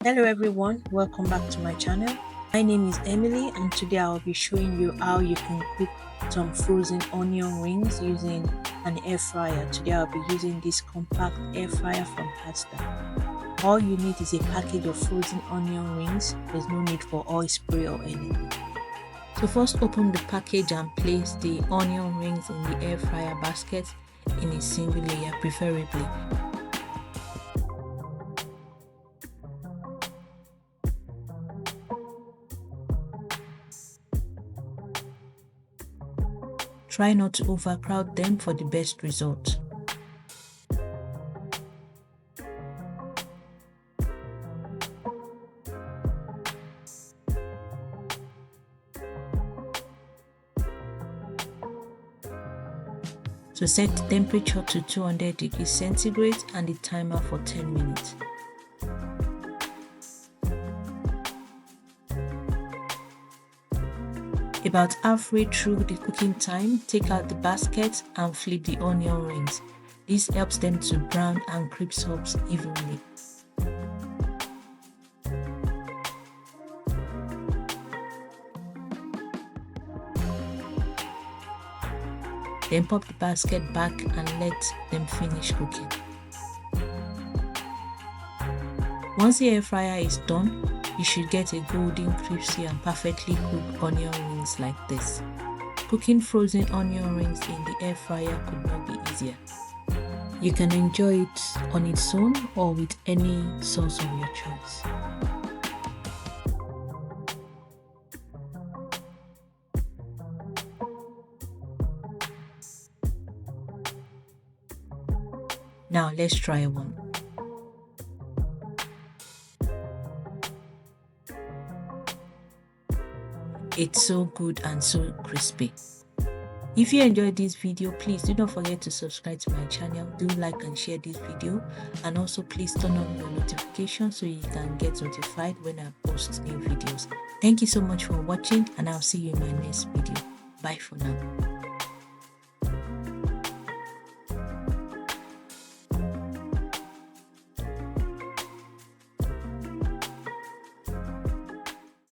Hello everyone, welcome back to my channel. My name is Emily and today I'll be showing you how you can cook some frozen onion rings using an air fryer. Today I'll be using this compact air fryer from Asda. All you need is a package of frozen onion rings. There's no need for oil spray or anything. So first open the package and place the onion rings in the air fryer basket in a single layer preferably. Try not to overcrowd them for the best result. So set the temperature to 200 degrees centigrade and the timer for 10 minutes. About halfway through the cooking time, take out the basket and flip the onion rings. This helps them to brown and crisp up evenly. Then pop the basket back and let them finish cooking. Once the air fryer is done, you should get a golden, crispy and perfectly cooked onion rings like this. Cooking frozen onion rings in the air fryer could not be easier. You can enjoy it on its own or with any sauce of your choice. Now let's try one. It's so good and so crispy. If you enjoyed this video, please do not forget to subscribe to my channel, do like and share this video, and also please turn on your notifications so you can get notified when I post new videos. Thank you so much for watching and I'll see you in my next video. Bye for now.